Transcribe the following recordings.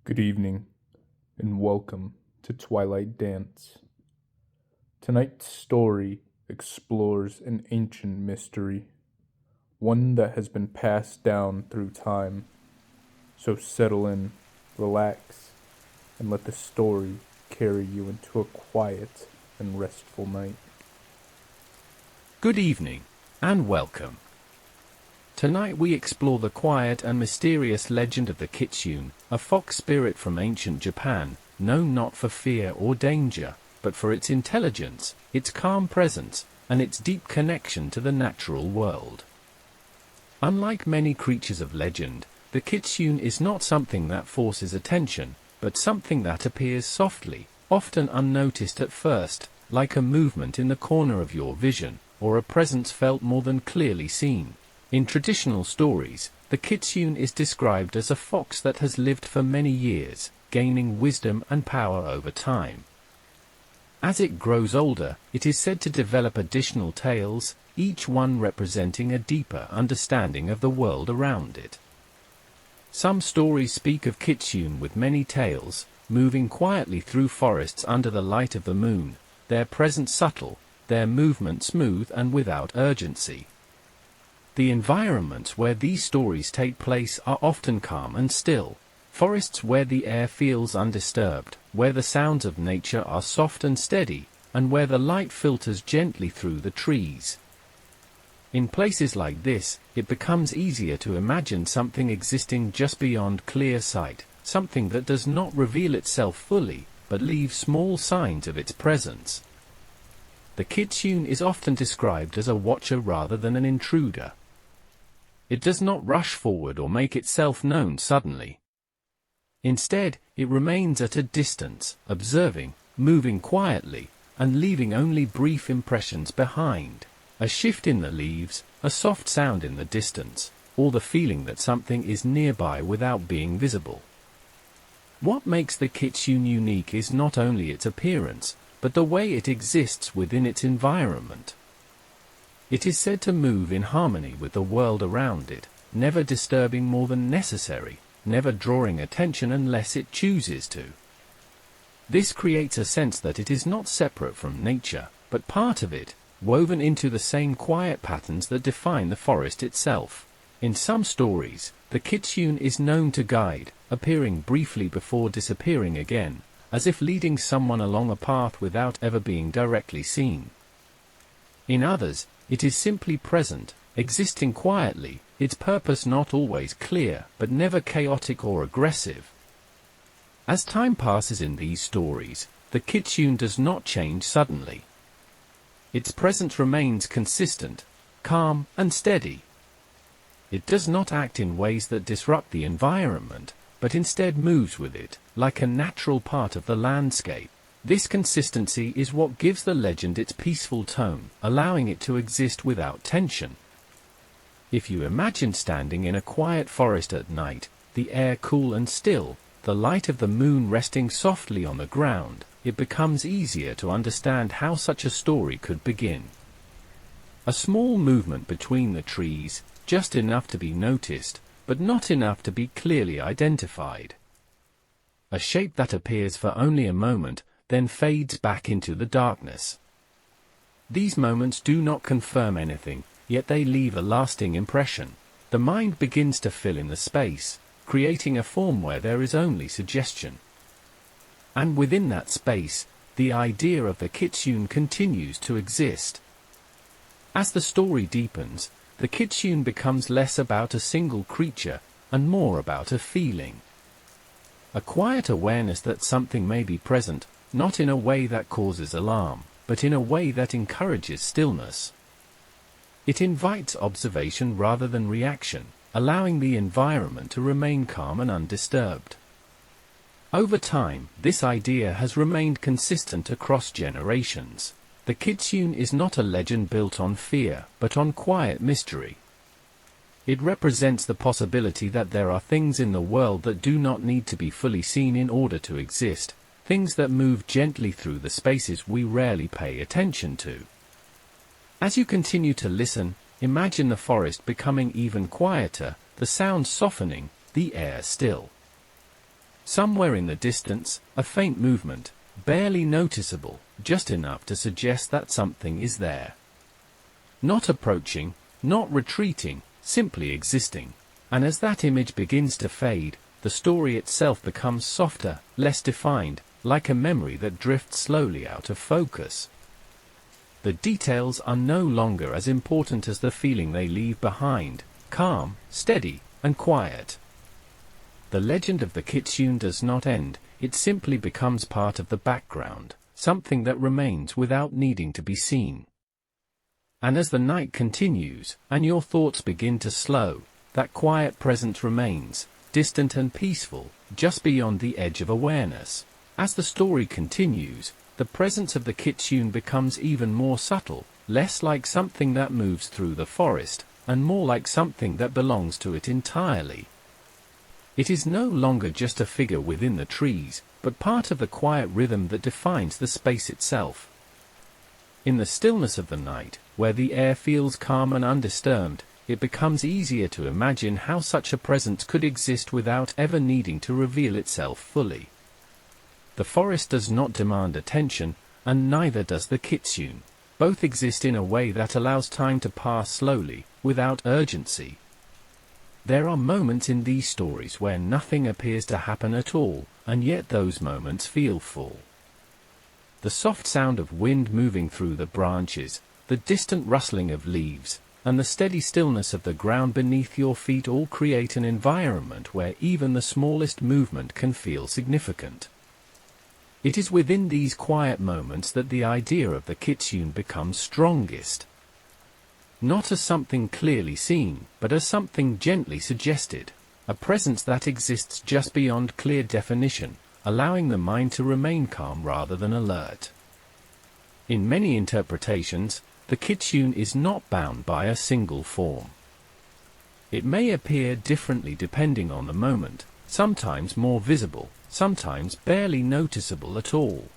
Good evening, and welcome to Twilight Dance. Tonight's story explores an ancient mystery, one that has been passed down through time. So settle in, relax, and let the story carry you into a quiet and restful night. Good evening, and welcome. Tonight we explore the quiet and mysterious legend of the Kitsune, a fox spirit from ancient Japan, known not for fear or danger, but for its intelligence, its calm presence, and its deep connection to the natural world. Unlike many creatures of legend, the Kitsune is not something that forces attention, but something that appears softly, often unnoticed at first, like a movement in the corner of your vision, or a presence felt more than clearly seen. In traditional stories, the Kitsune is described as a fox that has lived for many years, gaining wisdom and power over time. As it grows older, it is said to develop additional tales, each one representing a deeper understanding of the world around it. Some stories speak of Kitsune with many tails, moving quietly through forests under the light of the moon, their presence subtle, their movement smooth and without urgency. The environments where these stories take place are often calm and still, forests where the air feels undisturbed, where the sounds of nature are soft and steady, and where the light filters gently through the trees. In places like this, it becomes easier to imagine something existing just beyond clear sight, something that does not reveal itself fully, but leaves small signs of its presence. The Kitsune is often described as a watcher rather than an intruder. It does not rush forward or make itself known suddenly. Instead, it remains at a distance, observing, moving quietly, and leaving only brief impressions behind. A shift in the leaves, a soft sound in the distance, or the feeling that something is nearby without being visible. What makes the Kitsune unique is not only its appearance, but the way it exists within its environment. It is said to move in harmony with the world around it, never disturbing more than necessary, never drawing attention unless it chooses to. This creates a sense that it is not separate from nature, but part of it, woven into the same quiet patterns that define the forest itself. In some stories, the Kitsune is known to guide, appearing briefly before disappearing again, as if leading someone along a path without ever being directly seen. In others, it is simply present, existing quietly, its purpose not always clear, but never chaotic or aggressive. As time passes in these stories, the Kitsune does not change suddenly. Its presence remains consistent, calm, and steady. It does not act in ways that disrupt the environment, but instead moves with it, like a natural part of the landscape. This consistency is what gives the legend its peaceful tone, allowing it to exist without tension. If you imagine standing in a quiet forest at night, the air cool and still, the light of the moon resting softly on the ground, it becomes easier to understand how such a story could begin. A small movement between the trees, just enough to be noticed, but not enough to be clearly identified. A shape that appears for only a moment, then fades back into the darkness. These moments do not confirm anything, yet they leave a lasting impression. The mind begins to fill in the space, creating a form where there is only suggestion. And within that space, the idea of the Kitsune continues to exist. As the story deepens, the Kitsune becomes less about a single creature, and more about a feeling. A quiet awareness that something may be present, not in a way that causes alarm, but in a way that encourages stillness. It invites observation rather than reaction, allowing the environment to remain calm and undisturbed. Over time, this idea has remained consistent across generations. The Kitsune is not a legend built on fear, but on quiet mystery. It represents the possibility that there are things in the world that do not need to be fully seen in order to exist, things that move gently through the spaces we rarely pay attention to. As you continue to listen, imagine the forest becoming even quieter, the sounds softening, the air still. Somewhere in the distance, a faint movement, barely noticeable, just enough to suggest that something is there. Not approaching, not retreating, simply existing. And as that image begins to fade, the story itself becomes softer, less defined, like a memory that drifts slowly out of focus. The details are no longer as important as the feeling they leave behind, calm, steady, and quiet. The legend of the Kitsune does not end, it simply becomes part of the background, something that remains without needing to be seen. And as the night continues, and your thoughts begin to slow, that quiet presence remains, distant and peaceful, just beyond the edge of awareness. As the story continues, the presence of the Kitsune becomes even more subtle, less like something that moves through the forest, and more like something that belongs to it entirely. It is no longer just a figure within the trees, but part of the quiet rhythm that defines the space itself. In the stillness of the night, where the air feels calm and undisturbed, it becomes easier to imagine how such a presence could exist without ever needing to reveal itself fully. The forest does not demand attention, and neither does the Kitsune. Both exist in a way that allows time to pass slowly, without urgency. There are moments in these stories where nothing appears to happen at all, and yet those moments feel full. The soft sound of wind moving through the branches, the distant rustling of leaves, and the steady stillness of the ground beneath your feet all create an environment where even the smallest movement can feel significant. It is within these quiet moments that the idea of the Kitsune becomes strongest. Not as something clearly seen, but as something gently suggested, a presence that exists just beyond clear definition, allowing the mind to remain calm rather than alert. In many interpretations, the Kitsune is not bound by a single form. It may appear differently depending on the moment, sometimes more visible, sometimes barely noticeable at all.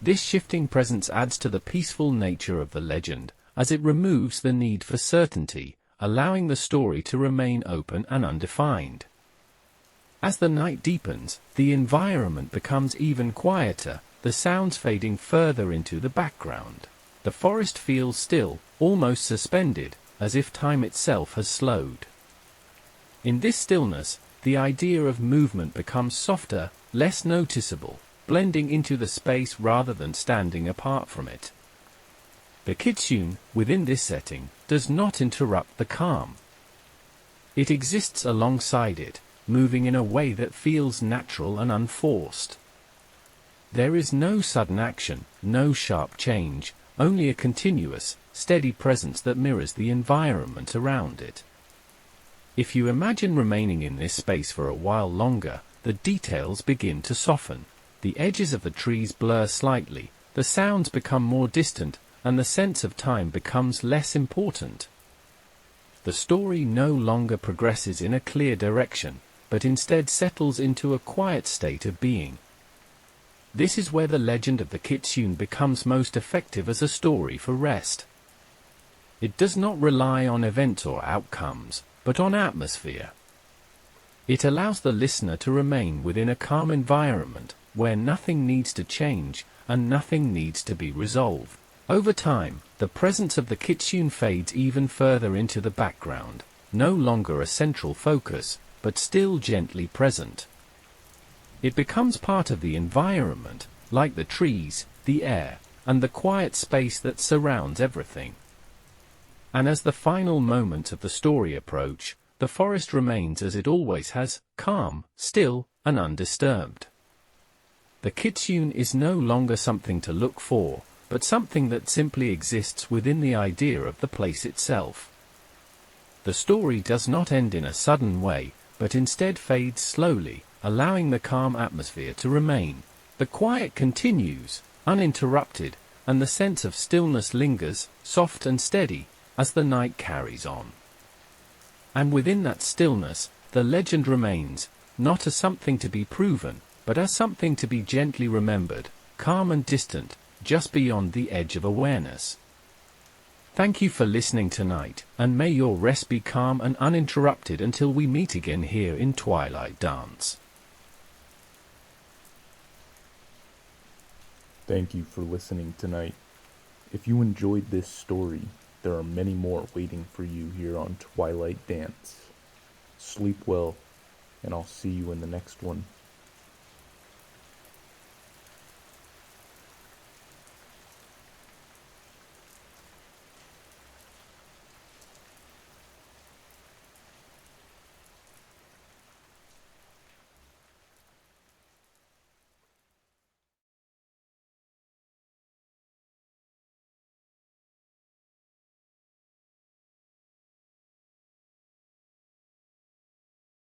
This shifting presence adds to the peaceful nature of the legend, as it removes the need for certainty, allowing the story to remain open and undefined. As the night deepens, the environment becomes even quieter, the sounds fading further into the background. The forest feels still, almost suspended, as if time itself has slowed. In this stillness, the idea of movement becomes softer, less noticeable, blending into the space rather than standing apart from it. The Kitsune, within this setting, does not interrupt the calm. It exists alongside it, moving in a way that feels natural and unforced. There is no sudden action, no sharp change, only a continuous, steady presence that mirrors the environment around it. If you imagine remaining in this space for a while longer, the details begin to soften. The edges of the trees blur slightly, the sounds become more distant, and the sense of time becomes less important. The story no longer progresses in a clear direction, but instead settles into a quiet state of being. This is where the legend of the Kitsune becomes most effective as a story for rest. It does not rely on events or outcomes, but on atmosphere. It allows the listener to remain within a calm environment, where nothing needs to change, and nothing needs to be resolved. Over time, the presence of the Kitsune fades even further into the background, no longer a central focus, but still gently present. It becomes part of the environment, like the trees, the air, and the quiet space that surrounds everything. And as the final moments of the story approach, the forest remains as it always has, calm, still, and undisturbed. The Kitsune is no longer something to look for, but something that simply exists within the idea of the place itself. The story does not end in a sudden way, but instead fades slowly, allowing the calm atmosphere to remain. The quiet continues, uninterrupted, and the sense of stillness lingers, soft and steady, as the night carries on. And within that stillness, the legend remains, not as something to be proven, but as something to be gently remembered, calm and distant, just beyond the edge of awareness. Thank you for listening tonight, and may your rest be calm and uninterrupted until we meet again here in Twilight Dance. Thank you for listening tonight. If you enjoyed this story, there are many more waiting for you here on Twilight Dance. Sleep well, and I'll see you in the next one.